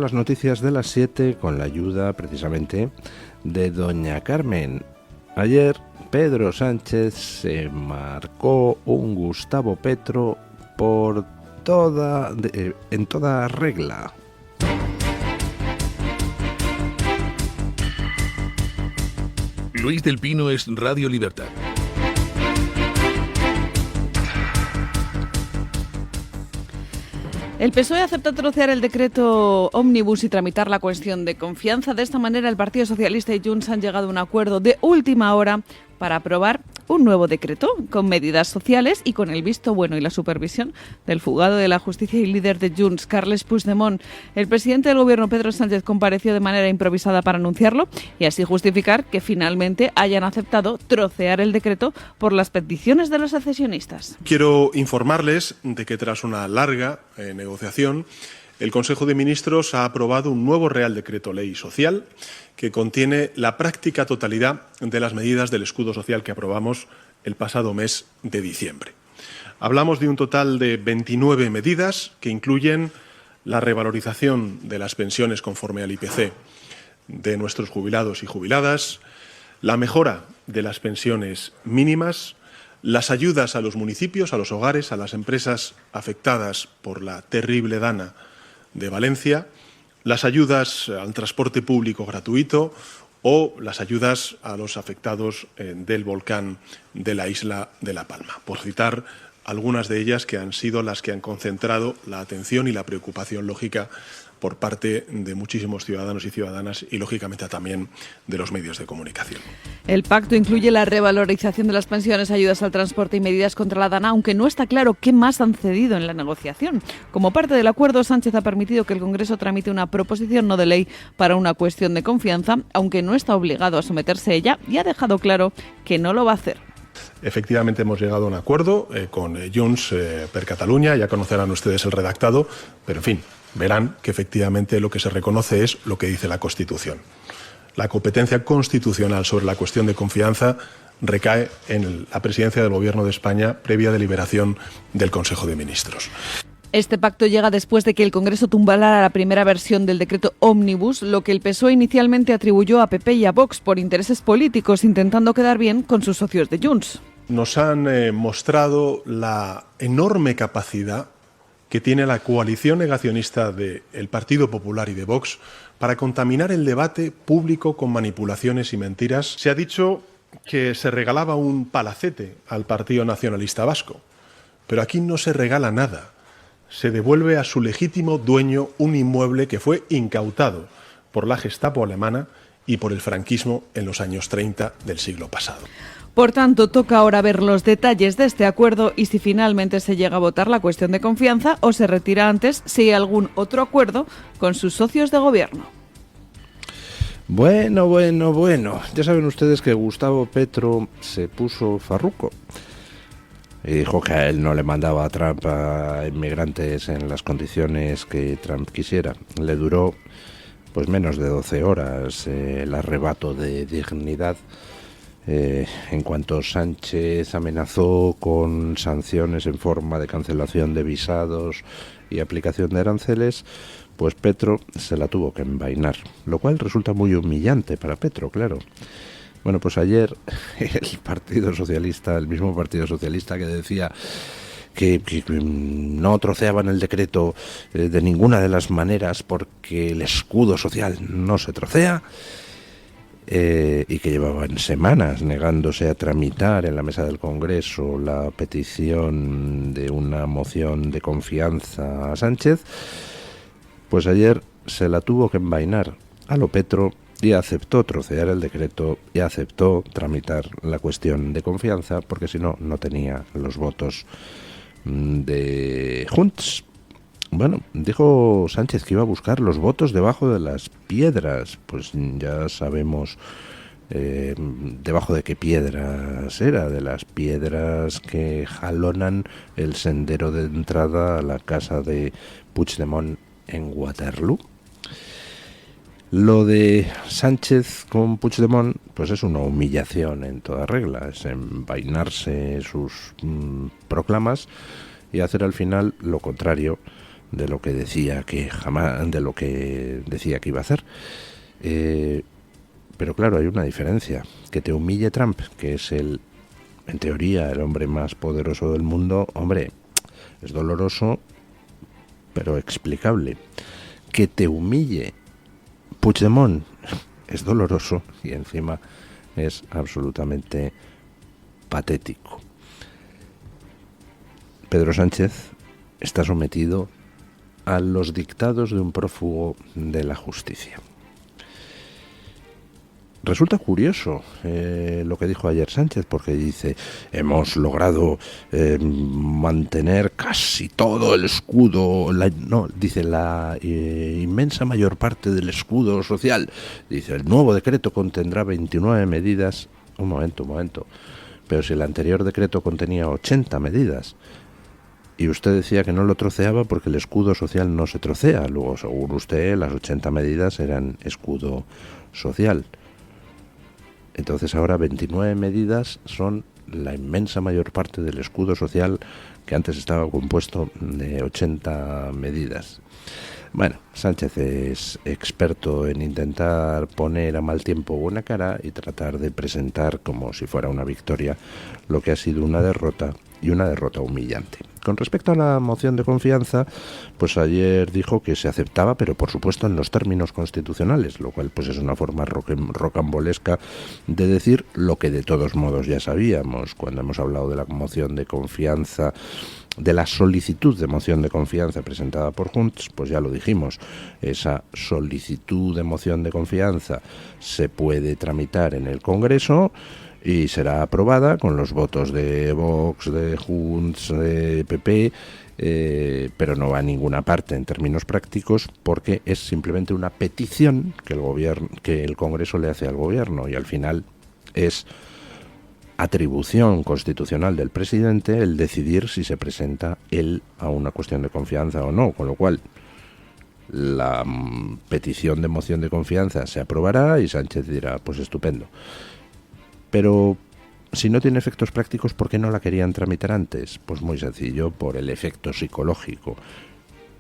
Las noticias de las 7 con la ayuda precisamente de doña Carmen. Ayer Pedro Sánchez se marcó un Gustavo Petro en toda regla. Luis del Pino es Radio Libertad. El PSOE acepta trocear el decreto ómnibus y tramitar la cuestión de confianza. De esta manera, el Partido Socialista y Junts han llegado a un acuerdo de última hora para aprobar un nuevo decreto con medidas sociales y con el visto bueno y la supervisión del fugado de la justicia y líder de Junts, Carles Puigdemont. El presidente del gobierno, Pedro Sánchez, compareció de manera improvisada para anunciarlo y así justificar que finalmente hayan aceptado trocear el decreto por las peticiones de los secesionistas. Quiero informarles de que tras una larga negociación, el Consejo de Ministros ha aprobado un nuevo Real Decreto Ley Social que contiene la práctica totalidad de las medidas del escudo social que aprobamos el pasado mes de diciembre. Hablamos de un total de 29 medidas que incluyen la revalorización de las pensiones conforme al IPC de nuestros jubilados y jubiladas, la mejora de las pensiones mínimas, las ayudas a los municipios, a los hogares, a las empresas afectadas por la terrible dana de Valencia, las ayudas al transporte público gratuito o las ayudas a los afectados del volcán de la isla de La Palma, por citar algunas de ellas que han sido las que han concentrado la atención y la preocupación lógica por parte de muchísimos ciudadanos y ciudadanas y, lógicamente, también de los medios de comunicación. El pacto incluye la revalorización de las pensiones, ayudas al transporte y medidas contra la dana, aunque no está claro qué más han cedido en la negociación. Como parte del acuerdo, Sánchez ha permitido que el Congreso tramite una proposición no de ley para una cuestión de confianza, aunque no está obligado a someterse a ella y ha dejado claro que no lo va a hacer. Efectivamente hemos llegado a un acuerdo con Junts per Catalunya, ya conocerán ustedes el redactado, pero en fin, verán que efectivamente lo que se reconoce es lo que dice la Constitución. La competencia constitucional sobre la cuestión de confianza recae en la presidencia del Gobierno de España previa deliberación del Consejo de Ministros. Este pacto llega después de que el Congreso tumbara la primera versión del decreto ómnibus, lo que el PSOE inicialmente atribuyó a PP y a Vox por intereses políticos, intentando quedar bien con sus socios de Junts. Nos han mostrado la enorme capacidad que tiene la coalición negacionista del Partido Popular y de Vox para contaminar el debate público con manipulaciones y mentiras. Se ha dicho que se regalaba un palacete al Partido Nacionalista Vasco, pero aquí no se regala nada. Se devuelve a su legítimo dueño un inmueble que fue incautado por la Gestapo alemana y por el franquismo en los años 30 del siglo pasado. Por tanto, toca ahora ver los detalles de este acuerdo y si finalmente se llega a votar la cuestión de confianza o se retira antes si hay algún otro acuerdo con sus socios de gobierno. Bueno. Ya saben ustedes que Gustavo Petro se puso farruco y dijo que a él no le mandaba a Trump a inmigrantes en las condiciones que Trump quisiera. Le duró pues menos de 12 horas el arrebato de dignidad. En cuanto Sánchez amenazó con sanciones en forma de cancelación de visados y aplicación de aranceles, pues Petro se la tuvo que envainar, lo cual resulta muy humillante para Petro, claro. Bueno, pues ayer el mismo Partido Socialista que decía que no troceaban el decreto de ninguna de las maneras porque el escudo social no se trocea, y que llevaban semanas negándose a tramitar en la mesa del Congreso la petición de una moción de confianza a Sánchez, pues ayer se la tuvo que envainar a lo Petro y aceptó trocear el decreto y aceptó tramitar la cuestión de confianza porque si no, no tenía los votos de Junts. Bueno, dijo Sánchez que iba a buscar los votos debajo de las piedras. Pues ya sabemos debajo de qué piedras era, de las piedras que jalonan el sendero de entrada a la casa de Puigdemont en Waterloo. Lo de Sánchez con Puigdemont pues es una humillación en toda regla, es envainarse sus proclamas y hacer al final lo contrario de lo que decía que iba a hacer. Pero claro, hay una diferencia. Que te humille Trump, que es en teoría, el hombre más poderoso del mundo, hombre, es doloroso, pero explicable. Que te humille Puigdemont es doloroso y encima es absolutamente patético. Pedro Sánchez está sometido a los dictados de un prófugo de la justicia. Resulta curioso lo que dijo ayer Sánchez, porque dice: hemos logrado mantener casi todo el escudo, la inmensa mayor parte del escudo social. Dice: el nuevo decreto contendrá 29 medidas. Un momento. Pero si el anterior decreto contenía 80 medidas, y usted decía que no lo troceaba porque el escudo social no se trocea. Luego, según usted, las 80 medidas eran escudo social. Entonces ahora 29 medidas son la inmensa mayor parte del escudo social, que antes estaba compuesto de 80 medidas. Bueno, Sánchez es experto en intentar poner a mal tiempo buena cara y tratar de presentar como si fuera una victoria lo que ha sido una derrota, y una derrota humillante. Con respecto a la moción de confianza, pues ayer dijo que se aceptaba, pero por supuesto en los términos constitucionales, lo cual pues es una forma rocambolesca de decir lo que de todos modos ya sabíamos cuando hemos hablado de la moción de confianza, de la solicitud de moción de confianza presentada por Junts. Pues ya lo dijimos, esa solicitud de moción de confianza se puede tramitar en el Congreso y será aprobada con los votos de Vox, de Junts, de PP, pero no va a ninguna parte en términos prácticos, porque es simplemente una petición que el Congreso le hace al Gobierno, y al final es atribución constitucional del presidente el decidir si se presenta él a una cuestión de confianza o no, con lo cual la petición de moción de confianza se aprobará y Sánchez dirá: pues estupendo. Pero si no tiene efectos prácticos, ¿por qué no la querían tramitar antes? Pues muy sencillo, por el efecto psicológico.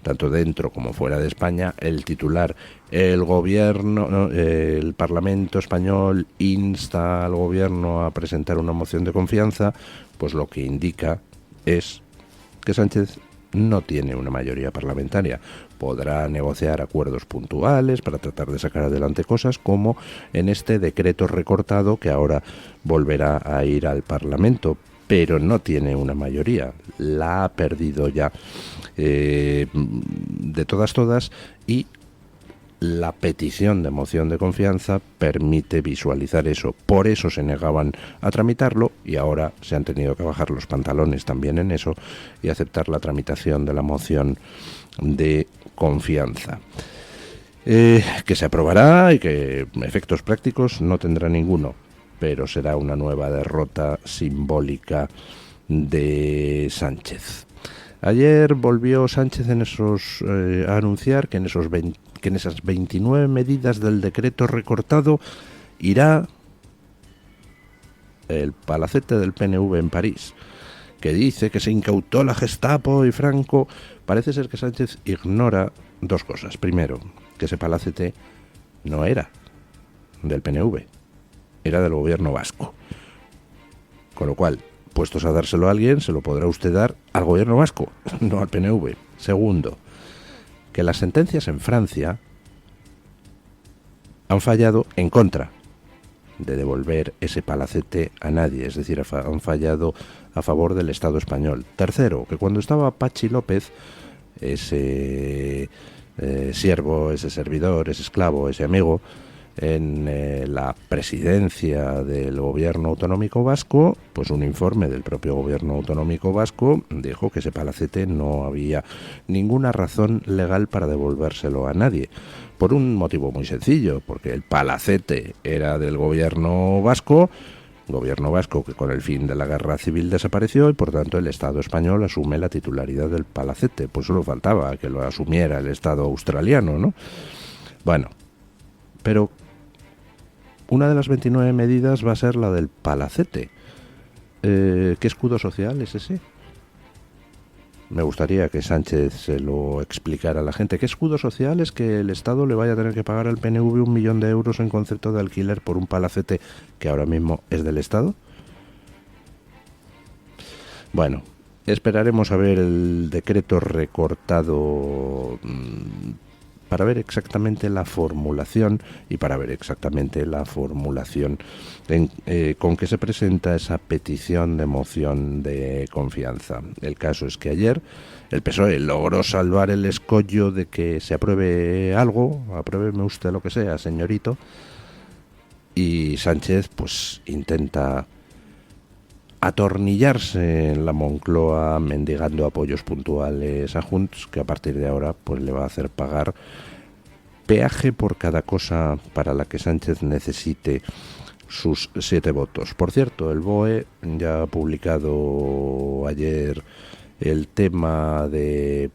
Tanto dentro como fuera de España, el titular: el Parlamento español insta al Gobierno a presentar una moción de confianza, pues lo que indica es que Sánchez no tiene una mayoría parlamentaria. Podrá negociar acuerdos puntuales para tratar de sacar adelante cosas, como en este decreto recortado que ahora volverá a ir al Parlamento, pero no tiene una mayoría, la ha perdido ya de todas, y la petición de moción de confianza permite visualizar eso. Por eso se negaban a tramitarlo y ahora se han tenido que bajar los pantalones también en eso y aceptar la tramitación de la moción de confianza. Que se aprobará y que efectos prácticos no tendrá ninguno, pero será una nueva derrota simbólica de Sánchez. Ayer volvió Sánchez a anunciar que en esas 29 medidas del decreto recortado irá el palacete del PNV en París, que dice que se incautó la Gestapo y Franco. Parece ser que Sánchez ignora dos cosas. Primero, que ese palacete no era del PNV, era del gobierno vasco. Con lo cual, puestos a dárselo a alguien, se lo podrá usted dar al gobierno vasco, no al PNV. Segundo, que las sentencias en Francia han fallado en contra de devolver ese palacete a nadie, es decir, han fallado a favor del Estado español. Tercero, que cuando estaba Patxi López, ese siervo, ese servidor, ese esclavo, ese amigo, en la presidencia del gobierno autonómico vasco, pues un informe del propio gobierno autonómico vasco dijo que ese palacete no había ninguna razón legal para devolvérselo a nadie, por un motivo muy sencillo: porque el palacete era del gobierno vasco que con el fin de la guerra civil desapareció, y por tanto el Estado español asume la titularidad del palacete. Pues solo faltaba que lo asumiera el Estado australiano, ¿no? Bueno, pero una de las 29 medidas va a ser la del palacete. ¿Qué escudo social es ese? Me gustaría que Sánchez se lo explicara a la gente. ¿Qué escudo social es que el Estado le vaya a tener que pagar al PNV 1 millón de euros en concepto de alquiler por un palacete que ahora mismo es del Estado? Bueno, esperaremos a ver el decreto recortado para ver exactamente la formulación y para ver exactamente la formulación con que se presenta esa petición de moción de confianza. El caso es que ayer el PSOE logró salvar el escollo de que se apruebe algo, apruébeme usted lo que sea, señorito, y Sánchez pues intenta atornillarse en la Moncloa mendigando apoyos puntuales a Junts, que a partir de ahora pues le va a hacer pagar peaje por cada cosa para la que Sánchez necesite sus 7 votos. Por cierto, el BOE ya ha publicado ayer el tema de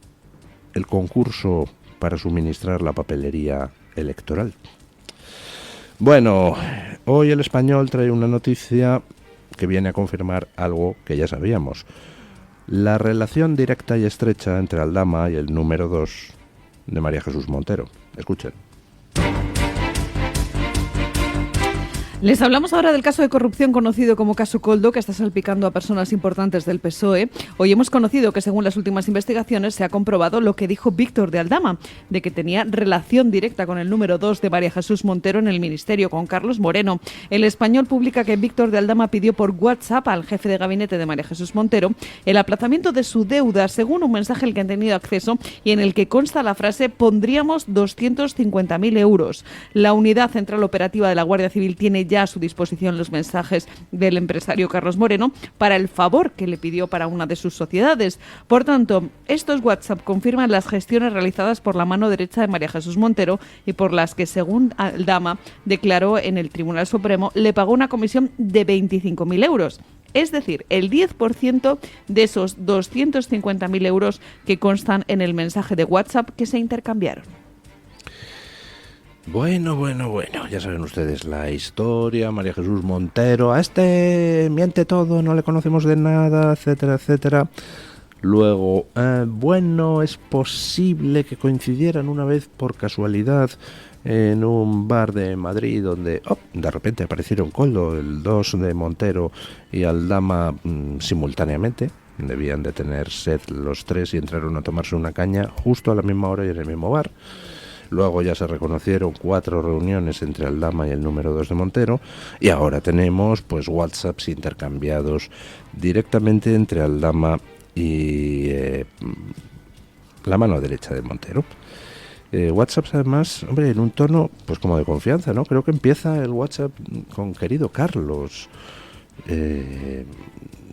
el concurso para suministrar la papelería electoral. Bueno, hoy el Español trae una noticia que viene a confirmar algo que ya sabíamos. La relación directa y estrecha entre Aldama y el número 2 de María Jesús Montero. Escuchen. Les hablamos ahora del caso de corrupción conocido como caso Koldo, que está salpicando a personas importantes del PSOE. Hoy hemos conocido que, según las últimas investigaciones, se ha comprobado lo que dijo Víctor de Aldama, de que tenía relación directa con el número 2 de María Jesús Montero en el Ministerio, con Carlos Moreno. El Español publica que Víctor de Aldama pidió por WhatsApp al jefe de gabinete de María Jesús Montero el aplazamiento de su deuda, según un mensaje al que han tenido acceso y en el que consta la frase «pondríamos 250.000 euros». La Unidad Central Operativa de la Guardia Civil tiene ya a su disposición los mensajes del empresario Carlos Moreno para el favor que le pidió para una de sus sociedades. Por tanto, estos WhatsApp confirman las gestiones realizadas por la mano derecha de María Jesús Montero y por las que, según Aldama declaró en el Tribunal Supremo, le pagó una comisión de 25.000 euros. Es decir, el 10% de esos 250.000 euros que constan en el mensaje de WhatsApp que se intercambiaron. Bueno, ya saben ustedes la historia, María Jesús Montero, a este miente todo, no le conocemos de nada, etcétera, etcétera. Luego, bueno, es posible que coincidieran una vez por casualidad en un bar de Madrid donde de repente aparecieron Koldo, el 2 de Montero y Aldama simultáneamente. Debían de tener sed los tres y entraron a tomarse una caña justo a la misma hora y en el mismo bar. Luego ya se reconocieron 4 reuniones entre Aldama y el número 2 de Montero y ahora tenemos pues WhatsApps intercambiados directamente entre Aldama y la mano derecha de Montero. WhatsApps además, hombre, en un tono pues como de confianza, ¿no? Creo que empieza el WhatsApp con querido Carlos.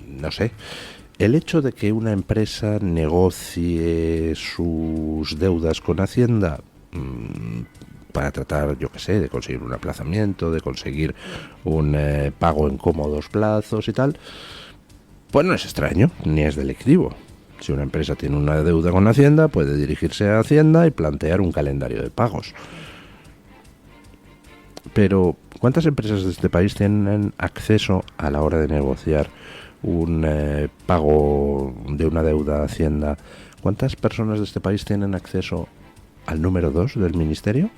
No sé. El hecho de que una empresa negocie sus deudas con Hacienda para tratar, yo qué sé, de conseguir un aplazamiento, de conseguir un pago en cómodos plazos y tal, pues no es extraño, ni es delictivo. Si una empresa tiene una deuda con Hacienda, puede dirigirse a Hacienda y plantear un calendario de pagos. Pero, ¿cuántas empresas de este país tienen acceso a la hora de negociar un pago de una deuda a Hacienda? ¿Cuántas personas de este país tienen acceso al número 2 del Ministerio?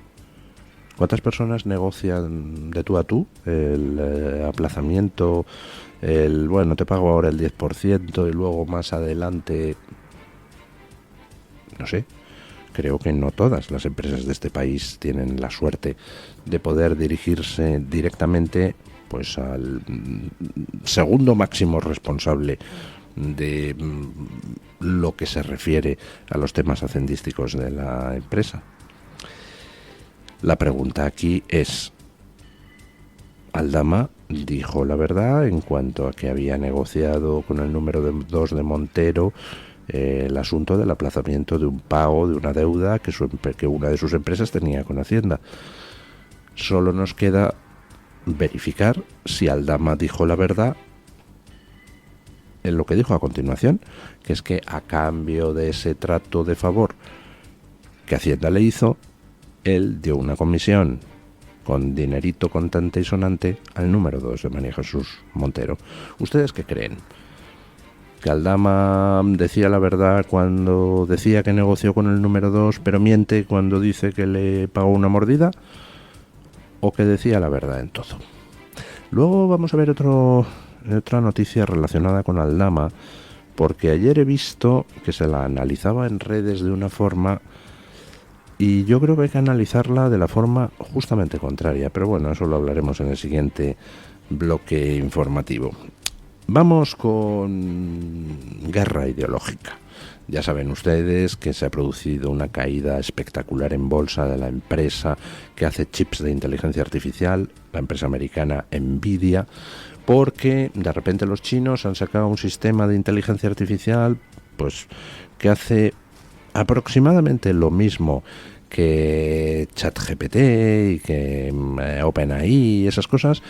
¿Cuántas personas negocian de tú a tú el aplazamiento, el bueno, te pago ahora el 10% y luego más adelante? No sé, creo que no todas las empresas de este país tienen la suerte de poder dirigirse directamente pues al segundo máximo responsable de lo que se refiere a los temas hacendísticos de la empresa. La pregunta aquí es, Aldama dijo la verdad en cuanto a que había negociado con el número 2 de Montero el asunto del aplazamiento de un pago de una deuda que una de sus empresas tenía con Hacienda. Solo nos queda verificar si Aldama dijo la verdad en lo que dijo a continuación, que es que a cambio de ese trato de favor que Hacienda le hizo, él dio una comisión con dinerito contante y sonante al número 2 de María Jesús Montero. ¿Ustedes qué creen? que Aldama decía la verdad cuando decía que negoció con el número 2, pero miente cuando dice que le pagó una mordida, o que decía la verdad en todo. Luego vamos a ver otra noticia relacionada con Aldama, porque ayer he visto que se la analizaba en redes de una forma, y yo creo que hay que analizarla de la forma justamente contraria, pero bueno, eso lo hablaremos en el siguiente bloque informativo. Vamos con guerra ideológica. Ya saben ustedes que se ha producido una caída espectacular en bolsa de la empresa que hace chips de inteligencia artificial, la empresa americana Nvidia, porque de repente los chinos han sacado un sistema de inteligencia artificial pues que hace aproximadamente lo mismo que ChatGPT y que OpenAI y esas cosas,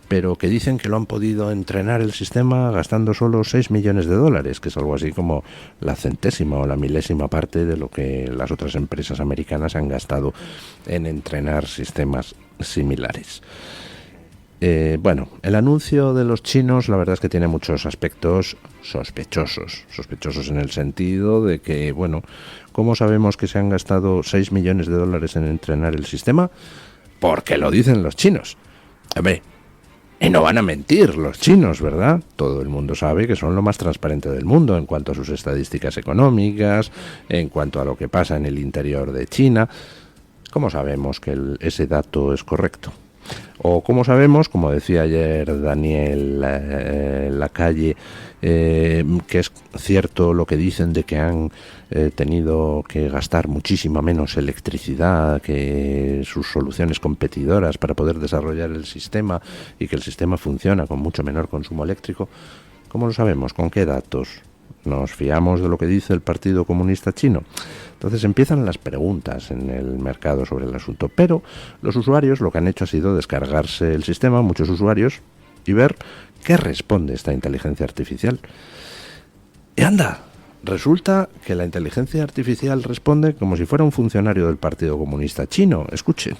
pero que dicen que lo han podido entrenar el sistema gastando solo 6 millones de dólares, que es algo así como la centésima o la milésima parte de lo que las otras empresas americanas han gastado en entrenar sistemas similares. Bueno, el anuncio de los chinos la verdad es que tiene muchos aspectos sospechosos en el sentido de que, bueno, ¿cómo sabemos que se han gastado 6 millones de dólares en entrenar el sistema? Porque lo dicen los chinos. Hombre, y no van a mentir los chinos, ¿verdad? Todo el mundo sabe que son lo más transparente del mundo en cuanto a sus estadísticas económicas, en cuanto a lo que pasa en el interior de China. ¿Cómo sabemos que ese dato es correcto? O como sabemos, como decía ayer Daniel Lacalle, que es cierto lo que dicen de que han tenido que gastar muchísima menos electricidad que sus soluciones competidoras para poder desarrollar el sistema y que el sistema funciona con mucho menor consumo eléctrico. ¿Cómo lo sabemos? ¿Con qué datos? ¿Nos fiamos de lo que dice el Partido Comunista Chino? Entonces empiezan las preguntas en el mercado sobre el asunto, pero los usuarios lo que han hecho ha sido descargarse el sistema, muchos usuarios, y ver qué responde esta inteligencia artificial. Y anda, resulta que la inteligencia artificial responde como si fuera un funcionario del Partido Comunista Chino. Escuchen.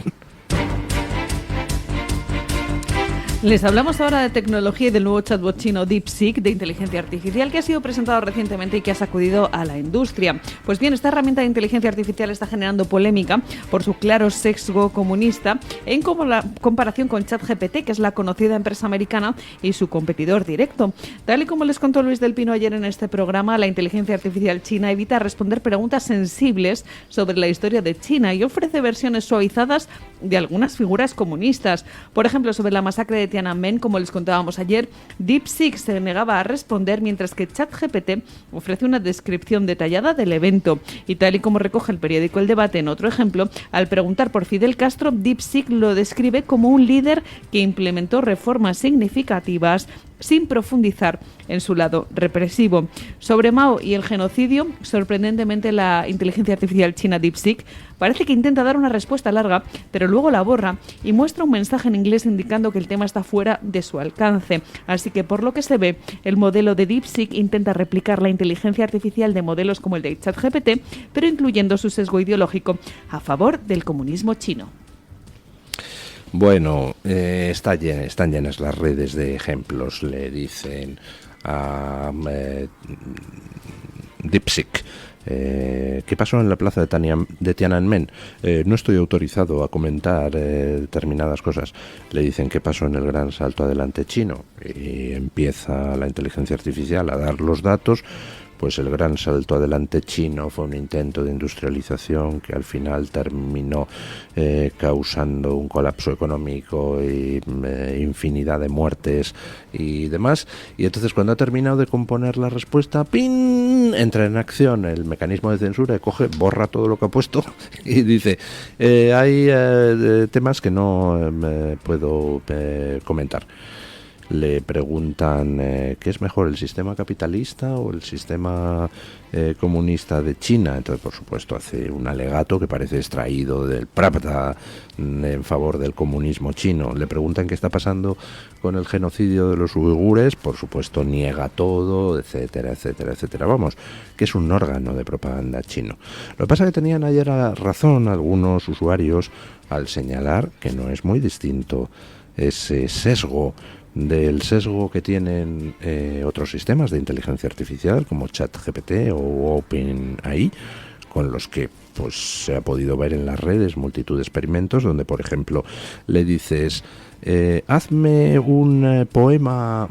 Les hablamos ahora de tecnología y del nuevo chatbot chino DeepSeek de inteligencia artificial que ha sido presentado recientemente y que ha sacudido a la industria. Pues bien, esta herramienta de inteligencia artificial está generando polémica por su claro sesgo comunista en comparación con ChatGPT, que es la conocida empresa americana y su competidor directo. Tal y como les contó Luis del Pino ayer en este programa, la inteligencia artificial china evita responder preguntas sensibles sobre la historia de China y ofrece versiones suavizadas de algunas figuras comunistas. Por ejemplo, sobre la masacre de Tiananmen, como les contábamos ayer, DeepSeek se negaba a responder, mientras que ChatGPT ofrece una descripción detallada del evento. Y tal y como recoge el periódico El Debate en otro ejemplo, al preguntar por Fidel Castro, DeepSeek lo describe como un líder que implementó reformas significativas sin profundizar en su lado represivo. Sobre Mao y el genocidio, sorprendentemente la inteligencia artificial china DeepSeek parece que intenta dar una respuesta larga, pero luego la borra y muestra un mensaje en inglés indicando que el tema está fuera de su alcance. Así que, por lo que se ve, el modelo de DeepSeek intenta replicar la inteligencia artificial de modelos como el de ChatGPT, pero incluyendo su sesgo ideológico a favor del comunismo chino. Bueno, están llenas las redes de ejemplos, le dicen a DeepSeek. ¿Qué pasó en la plaza de Tiananmen? No estoy autorizado a comentar determinadas cosas. Le dicen qué pasó en el gran salto adelante chino y empieza la inteligencia artificial a dar los datos. Pues el gran salto adelante chino fue un intento de industrialización que al final terminó causando un colapso económico y infinidad de muertes y demás. Y entonces, cuando ha terminado de componer la respuesta, ¡pin!, entra en acción el mecanismo de censura y coge, borra todo lo que ha puesto y dice, hay temas que no puedo comentar. Le preguntan ¿qué es mejor, el sistema capitalista o el sistema comunista de China? Entonces, por supuesto, hace un alegato que parece extraído del Pravda en favor del comunismo chino. Le preguntan qué está pasando con el genocidio de los uigures, por supuesto niega todo, etcétera, etcétera, etcétera. Vamos, que es un órgano de propaganda chino. Lo que pasa es que tenían ayer razón algunos usuarios al señalar que no es muy distinto ese sesgo del sesgo que tienen otros sistemas de inteligencia artificial como ChatGPT o OpenAI, con los que pues se ha podido ver en las redes multitud de experimentos donde, por ejemplo, le dices hazme un poema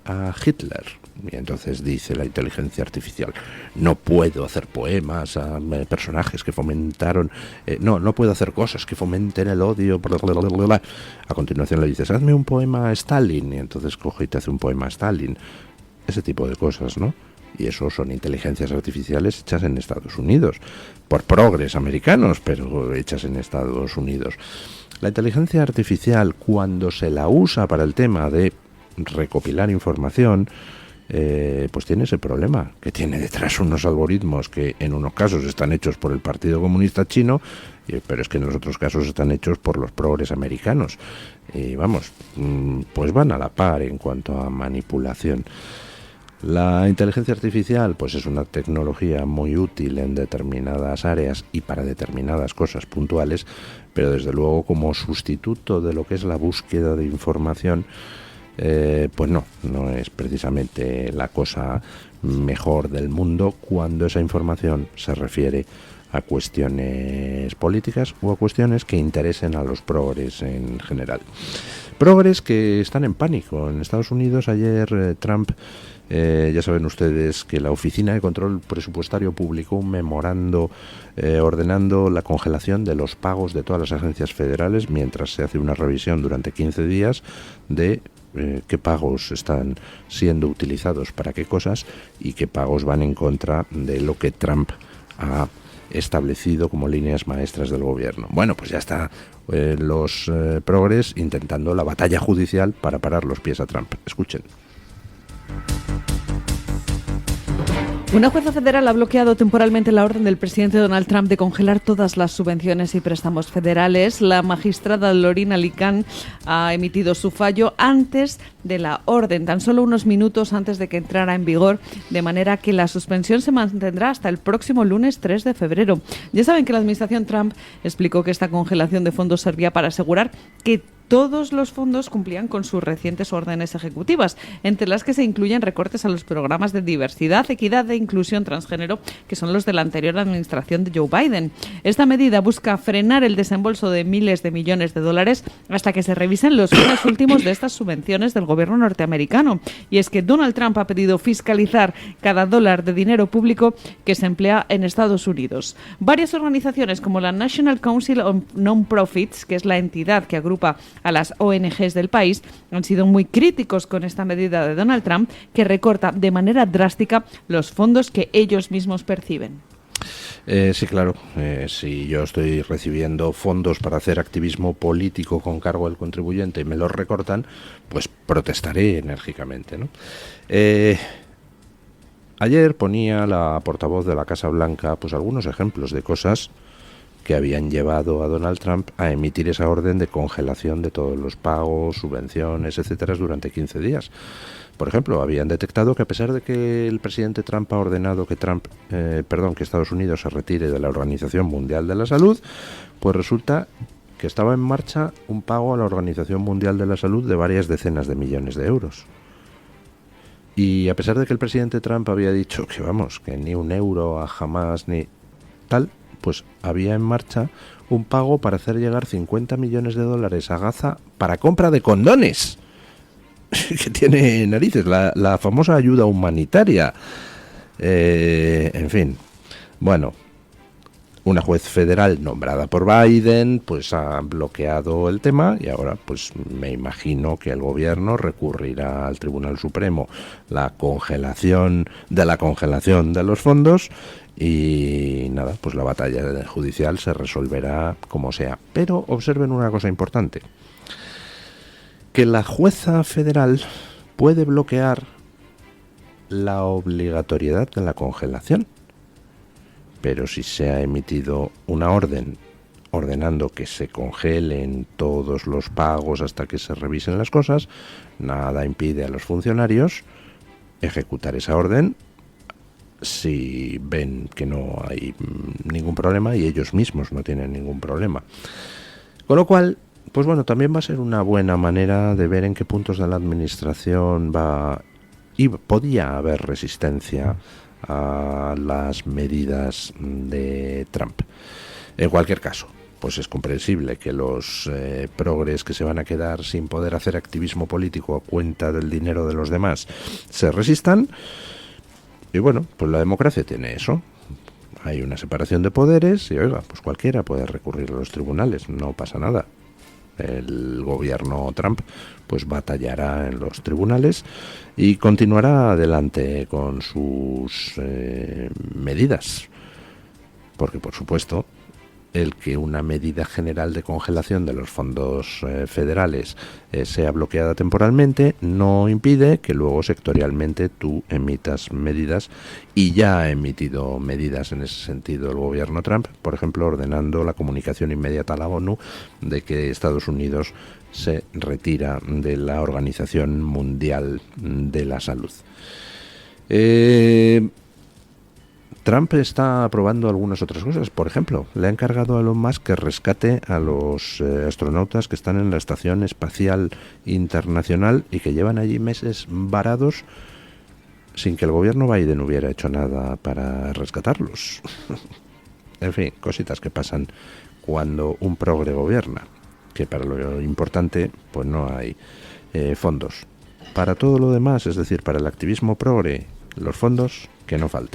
a Hitler, y entonces dice la inteligencia artificial: no puedo hacer poemas a personajes que fomentaron no puedo hacer cosas que fomenten el odio, bla, bla, bla, bla, bla. A continuación le dices: hazme un poema a Stalin, y entonces coge y te hace un poema a Stalin. Ese tipo de cosas, ¿no? Y eso son inteligencias artificiales hechas en Estados Unidos, por progres americanos, pero hechas en Estados Unidos. La inteligencia artificial, cuando se la usa para el tema de recopilar información, pues tiene ese problema, que tiene detrás unos algoritmos que en unos casos están hechos por el Partido Comunista Chino, pero es que en los otros casos están hechos por los progres americanos. Y vamos, pues van a la par en cuanto a manipulación. La inteligencia artificial pues es una tecnología muy útil en determinadas áreas y para determinadas cosas puntuales, pero desde luego como sustituto de lo que es la búsqueda de información, pues no es precisamente la cosa mejor del mundo cuando esa información se refiere a cuestiones políticas o a cuestiones que interesen a los progres en general. Progres que están en pánico. En Estados Unidos ayer Trump, ya saben ustedes que la Oficina de Control Presupuestario publicó un memorando ordenando la congelación de los pagos de todas las agencias federales mientras se hace una revisión durante 15 días de qué pagos están siendo utilizados para qué cosas y qué pagos van en contra de lo que Trump ha establecido como líneas maestras del gobierno. Bueno, pues ya está los progres intentando la batalla judicial para parar los pies a Trump. Escuchen. Una jueza federal ha bloqueado temporalmente la orden del presidente Donald Trump de congelar todas las subvenciones y préstamos federales. La magistrada Lorina Licán ha emitido su fallo antes de la orden, tan solo unos minutos antes de que entrara en vigor, de manera que la suspensión se mantendrá hasta el próximo lunes 3 de febrero. Ya saben que la administración Trump explicó que esta congelación de fondos servía para asegurar que todos los fondos cumplían con sus recientes órdenes ejecutivas, entre las que se incluyen recortes a los programas de diversidad, equidad e inclusión transgénero, que son los de la anterior administración de Joe Biden. Esta medida busca frenar el desembolso de miles de millones de dólares hasta que se revisen los fines últimos de estas subvenciones del gobierno norteamericano. Y es que Donald Trump ha pedido fiscalizar cada dólar de dinero público que se emplea en Estados Unidos. Varias organizaciones como la National Council of Non-Profits, que es la entidad que agrupa a las ONGs del país, han sido muy críticos con esta medida de Donald Trump, que recorta de manera drástica los fondos que ellos mismos perciben. Sí, claro. Si yo estoy recibiendo fondos para hacer activismo político con cargo al contribuyente y me los recortan, pues protestaré enérgicamente, ¿no? Ayer ponía la portavoz de la Casa Blanca pues algunos ejemplos de cosas que habían llevado a Donald Trump a emitir esa orden de congelación de todos los pagos, subvenciones, etcétera, durante 15 días. Por ejemplo, habían detectado que a pesar de que el presidente Trump ha ordenado que que Estados Unidos se retire de la Organización Mundial de la Salud, pues resulta que estaba en marcha un pago a la Organización Mundial de la Salud de varias decenas de millones de euros. Y a pesar de que el presidente Trump había dicho que ni un euro a jamás ni tal, pues había en marcha un pago para hacer llegar 50 millones de dólares a Gaza para compra de condones. Que tiene narices, la famosa ayuda humanitaria. En fin, bueno, una juez federal nombrada por Biden pues ha bloqueado el tema y ahora pues me imagino que el gobierno recurrirá al Tribunal Supremo la congelación de los fondos. Y nada, pues la batalla judicial se resolverá como sea. Pero observen una cosa importante, que la jueza federal puede bloquear la obligatoriedad de la congelación, pero si se ha emitido una orden ordenando que se congelen todos los pagos hasta que se revisen las cosas, nada impide a los funcionarios ejecutar esa orden si ven que no hay ningún problema y ellos mismos no tienen ningún problema. Con lo cual, pues bueno, también va a ser una buena manera de ver en qué puntos de la administración podía haber resistencia a las medidas de Trump. En cualquier caso, pues es comprensible que los progres que se van a quedar sin poder hacer activismo político a cuenta del dinero de los demás se resistan. Y bueno, pues la democracia tiene eso. Hay una separación de poderes y, oiga, pues cualquiera puede recurrir a los tribunales, no pasa nada. El gobierno Trump pues batallará en los tribunales y continuará adelante con sus medidas, porque por supuesto el que una medida general de congelación de los fondos federales sea bloqueada temporalmente no impide que luego sectorialmente tú emitas medidas, y ya ha emitido medidas en ese sentido el gobierno Trump, por ejemplo ordenando la comunicación inmediata a la ONU de que Estados Unidos se retira de la Organización Mundial de la Salud. Trump está aprobando algunas otras cosas. Por ejemplo, le ha encargado a Elon Musk que rescate a los astronautas que están en la Estación Espacial Internacional y que llevan allí meses varados sin que el gobierno Biden hubiera hecho nada para rescatarlos. En fin, cositas que pasan cuando un progre gobierna, que para lo importante pues no hay fondos. Para todo lo demás, es decir, para el activismo progre, los fondos que no falten.